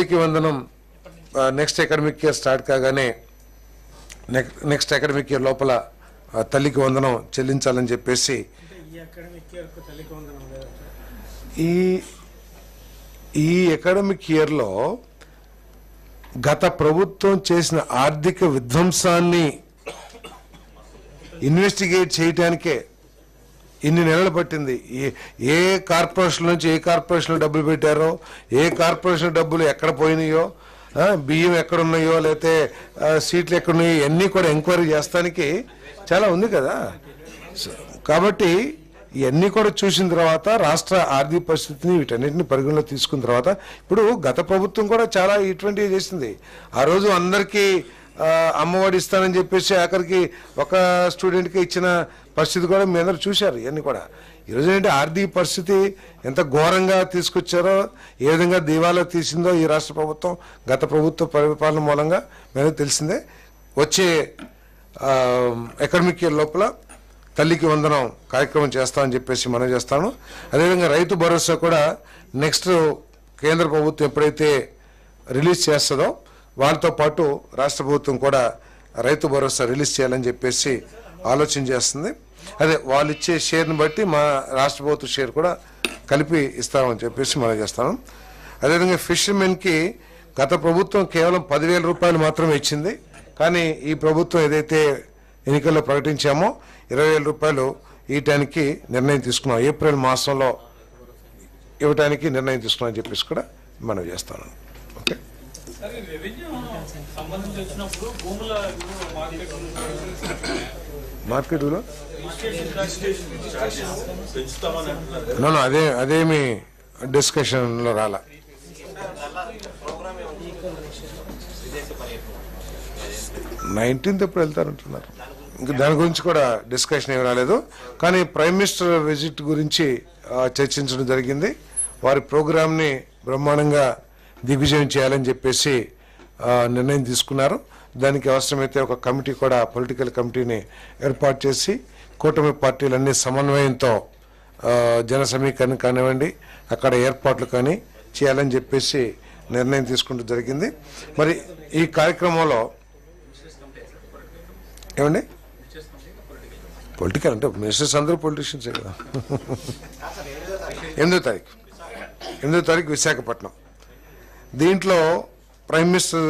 తల్లికి వందనం next academic year start కాగానే నెక్స్ట్ అకాడమిక్ ఇయర్ లోపల తల్లికి వందనం చెల్లించాలని చెప్పేసి ఈ అకాడమిక్ ఇయర్లో గత ప్రభుత్వం చేసిన ఆర్థిక విధ్వంసాన్ని ఇన్వెస్టిగేట్ చేయటానికే ఇన్ని నెలలు పట్టింది. ఏ కార్పొరేషన్ నుంచి ఏ కార్పొరేషన్లో డబ్బులు పెట్టారో, ఏ కార్పొరేషన్ డబ్బులు ఎక్కడ పోయినాయో, బియ్యం ఎక్కడున్నాయో, లేకపోతే సీట్లు ఎక్కడున్నాయో ఇవన్నీ కూడా ఎంక్వైరీ చేస్తానికి చాలా ఉంది కదా. కాబట్టి ఇవన్నీ కూడా చూసిన తర్వాత రాష్ట్ర ఆర్థిక పరిస్థితిని వీటన్నిటిని పరిగణలో తీసుకున్న తర్వాత ఇప్పుడు గత ప్రభుత్వం కూడా చాలా ఇటువంటివి చేసింది. ఆ రోజు అందరికీ అమ్మఒడి ఇస్తానని చెప్పేసి ఆఖరికి ఒక స్టూడెంట్కి ఇచ్చిన పరిస్థితి కూడా మీ అందరూ చూశారు. ఇవన్నీ కూడా ఈరోజు ఏంటంటే ఆర్థిక పరిస్థితి ఎంత ఘోరంగా తీసుకొచ్చారో, ఏ విధంగా దివాలా తీసిందో ఈ రాష్ట్ర ప్రభుత్వం గత ప్రభుత్వ పరిపాలన మూలంగా మేము తెలిసిందే. వచ్చే అకాడమిక్ ఇయర్ లోపల తల్లికి వందనం కార్యక్రమం చేస్తామని చెప్పేసి మనం చేస్తాను. అదేవిధంగా రైతు భరోసా కూడా నెక్స్ట్ కేంద్ర ప్రభుత్వం ఎప్పుడైతే రిలీజ్ చేస్తుందో వాళ్ళతో పాటు రాష్ట్ర ప్రభుత్వం కూడా రైతు భరోసా రిలీజ్ చేయాలని చెప్పేసి ఆలోచన చేస్తుంది. అదే వాళ్ళు ఇచ్చే షేర్ని బట్టి మా రాష్ట్ర ప్రభుత్వ షేర్ కూడా కలిపి ఇస్తామని చెప్పేసి మనం చేస్తాను. అదేవిధంగా ఫిషర్మెన్కి గత ప్రభుత్వం కేవలం 10,000 రూపాయలు మాత్రమే ఇచ్చింది. కానీ ఈ ప్రభుత్వం ఏదైతే ఎన్నికల్లో ప్రకటించామో 20,000 రూపాయలు ఇవ్వటానికి నిర్ణయం తీసుకున్నాం. ఏప్రిల్ మాసంలో ఇవ్వటానికి నిర్ణయం తీసుకున్నాం అని చెప్పేసి కూడా మనం చేస్తాను. ఓకే, మార్కెట్ విలువ అదేమి డిస్కషన్లో రాలా. ఎప్పుడు వెళ్తారంటున్నారు. ఇంకా దాని గురించి కూడా డిస్కషన్ ఏమి రాలేదు. కానీ ప్రైమ్ మినిస్టర్ విజిట్ గురించి చర్చించడం జరిగింది. వారి ప్రోగ్రామ్ని బ్రహ్మాండంగా దిగ్విజయం చేయాలని చెప్పేసి నిర్ణయం తీసుకున్నారు. దానికి అవసరమైతే ఒక కమిటీ కూడా పొలిటికల్ కమిటీని ఏర్పాటు చేసి కూటమి పార్టీలన్నీ సమన్వయంతో జన సమీకరణ కానివ్వండి, అక్కడ ఏర్పాట్లు కానీ చేయాలని చెప్పేసి నిర్ణయం తీసుకుంటూ జరిగింది. మరి ఈ కార్యక్రమంలో ఏమండి పొలిటికల్ అంటే మినిస్టర్స్ అందరూ పొలిటీషియన్సే కదా. 8వ తారీఖు విశాఖపట్నం. దీంట్లో ప్రైమ్ మినిస్టర్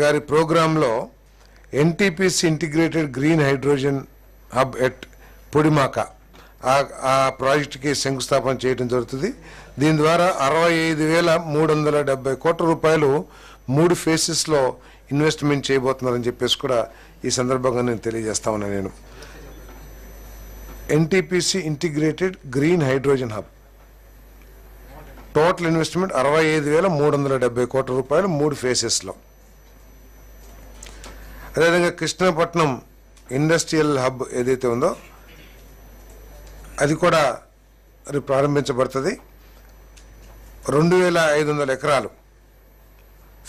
గారి ప్రోగ్రాంలో NTPC integrated green hydrogen hub at Podimaka ఆ ప్రాజెక్టుకి శంకుస్థాపన చేయడం జరుగుతుంది. దీని ద్వారా 65,370 కోట్ల రూపాయలు 3 ఫేసెస్లో ఇన్వెస్ట్మెంట్ చేయబోతున్నారని చెప్పేసి కూడా ఈ సందర్భంగా నేను తెలియజేస్తా ఉన్నా. నేను NTPC integrated green hydrogen hub total investment 65,370 కోట్ల రూపాయలు 3 ఫేసెస్లో. అదేవిధంగా కృష్ణపట్నం ఇండస్ట్రియల్ హబ్ ఏదైతే ఉందో అది కూడా ప్రారంభించబడుతుంది. 2,500 ఎకరాలు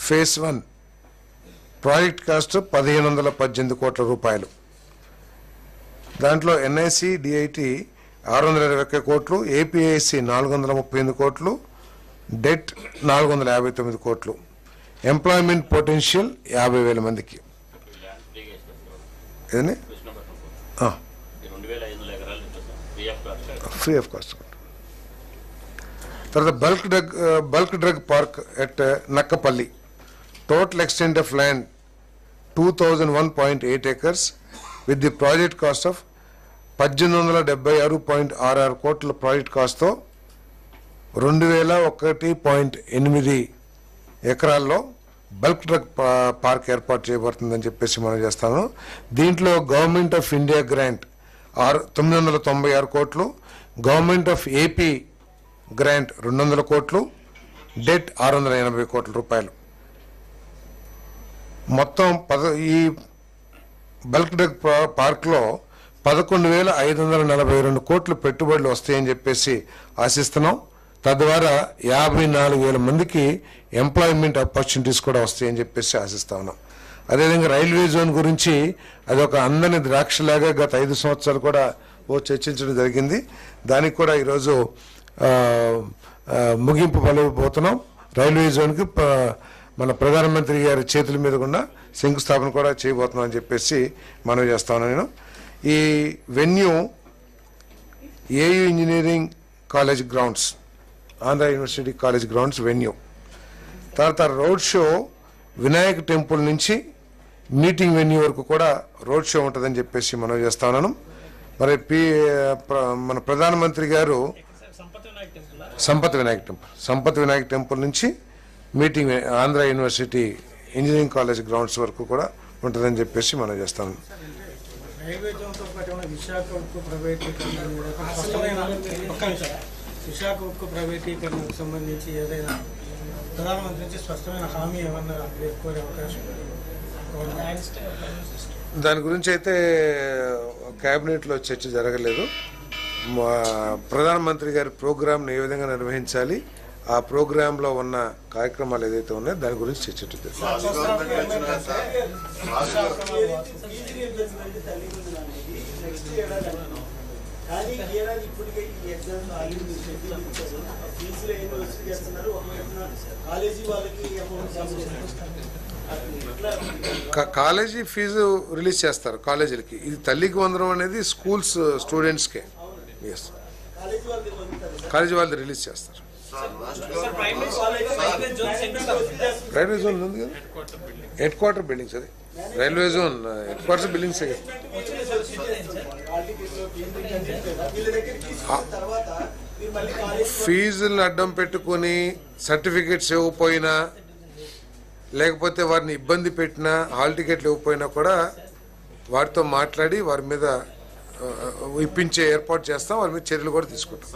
ఫేజ్ 1 ప్రాజెక్ట్ కాస్ట్ 1,518 కోట్ల రూపాయలు. దాంట్లో ఎన్ఐసి డిఐటి 621 కోట్లు, ఏపీఐసి 438 కోట్లు, డెట్ 459 కోట్లు, ఎంప్లాయ్మెంట్ పొటెన్షియల్ 50,000 మందికి. ఏదండి ఫ్రీ ఆఫ్ కాస్ట్. తర్వాత bulk drug park at Nakkapalli. Total extent of land 2,001.8 acres with the project cost of 1,876.66 కోట్ల ప్రాజెక్ట్ కాస్ట్తో 2,001.8 ఎకరాల్లో బల్క్ డ్రగ్ పార్క్ ఏర్పాటు చేయబడుతుందని చెప్పేసి మనం చేస్తాను. దీంట్లో గవర్నమెంట్ ఆఫ్ ఇండియా గ్రాంట్ 996 కోట్లు, గవర్నమెంట్ ఆఫ్ ఏపీ గ్రాంట్ 200 కోట్లు, డెట్ 680 కోట్ల రూపాయలు. మొత్తం ఈ బల్క్ డ్రగ్ పార్క్లో 11,542 కోట్లు పెట్టుబడులు వస్తాయని చెప్పేసి ఆశిస్తున్నాం. తద్వారా 54,000 మందికి ఎంప్లాయ్మెంట్ ఆపర్చునిటీస్ కూడా వస్తాయని చెప్పేసి ఆశిస్తా ఉన్నాం. అదేవిధంగా రైల్వే జోన్ గురించి అది ఒక అందని ద్రాక్షలాగా గత 5 సంవత్సరాలు కూడా చర్చించడం జరిగింది. దానికి కూడా ఈరోజు ముగింపు పలవబోతున్నాం. రైల్వే జోన్కి మన ప్రధానమంత్రి గారి చేతుల మీద కూడా శంకుస్థాపన కూడా చేయబోతున్నాం అని చెప్పేసి మనవి చేస్తాను నేను. ఈ venue AU engineering college grounds, Andhra university college grounds venue. తర్వాత రోడ్ షో వినాయక్ టెంపుల్ నుంచి మీటింగ్ వెన్యూ వరకు కూడా రోడ్ షో ఉంటుందని చెప్పేసి మనవి చేస్తా ఉన్నాను. మరి మన ప్రధానమంత్రి గారు సంపత్ వినాయక్ టెంపుల్ నుంచి meeting Andhra university engineering college grounds వరకు కూడా ఉంటుందని చెప్పేసి మనం చేస్తాను. విశాఖ ఉక్కు ప్రైవేటీకరణకు సంబంధించి ఏదైనా ప్రధానమంత్రి నుంచి స్పష్టమైన హామీ ఏమన్నా కోరే అవకాశం? దాని గురించి అయితే క్యాబినెట్లో చర్చ జరగలేదు. ప్రధానమంత్రి గారి ప్రోగ్రాంను ఏ విధంగా నిర్వహించాలి, ఆ ప్రోగ్రాంలో ఉన్న కార్యక్రమాలు ఏదైతే ఉన్నాయో దాని గురించి చర్చ కాలేజీ ఫీజు రిలీజ్ చేస్తారు కాలేజీలకి. ఇది తల్లికి వందనం అనేది స్కూల్స్ స్టూడెంట్స్కే. ఎస్, కాలేజీ వాళ్ళు రిలీజ్ చేస్తారు. రైల్వే జోన్ ఉంది కదా, హెడ్ క్వార్టర్ బిల్డింగ్స్, అది railway zone head quarter buildings. ఫీజులను అడ్డం పెట్టుకుని సర్టిఫికెట్స్ ఇవ్వకపోయినా, లేకపోతే వారిని ఇబ్బంది పెట్టినా, హాల్ టికెట్లు ఇవ్వకపోయినా కూడా వారితో మాట్లాడి వారి మీద ఇప్పించే ఏర్పాటు చేస్తాం. వారి మీద చర్యలు కూడా తీసుకుంటాం.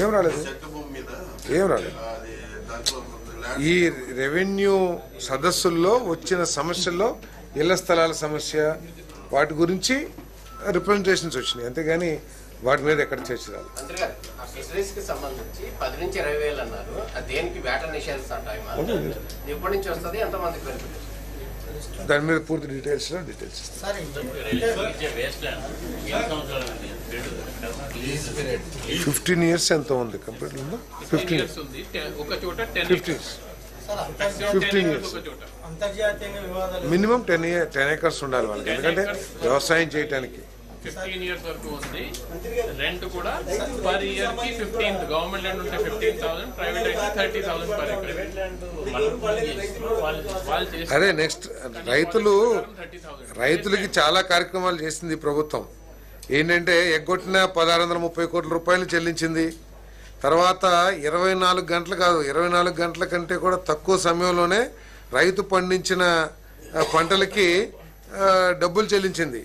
ఏం రాలేదు. ఈ రెవెన్యూ సదస్సుల్లో వచ్చిన సమస్యల్లో ఇళ్ల స్థలాల సమస్య, వాటి గురించి రిప్రజెంటేషన్స్ వచ్చినాయి, అంతేగాని వాటి మీద ఎక్కడ చర్చ రాదు. దాని మీద పూర్తి డీటెయిల్స్ ఇస్తాను. 15 years ఎంతో ఉంది, కంప్లీట్ ఉందా? 15 years. మినిమం 10 acres ఉండాలి వాళ్ళకి, ఎందుకంటే వ్యవసాయం చేయడానికి. 15 years వరకు ఉంది. రెంట్ కూడా పర్ ఇయర్ కి 15, గవర్నమెంట్ ల్యాండ్ ఉంటే 15,000, ప్రైవేట్ అయితే 30,000 పర్ ఎకర్. అదే నెక్స్ట్ రైతులకి చాలా కార్యక్రమాలు చేసింది ప్రభుత్వం. ఏంటంటే ఎగ్గొట్టిన 1630 కోట్ల రూపాయలు చెల్లించింది. తర్వాత 24 గంటలు కాదు, 24 గంటల కంటే కూడా తక్కువ సమయంలోనే రైతు పండించిన పంటలకి డబ్బులు చెల్లించింది.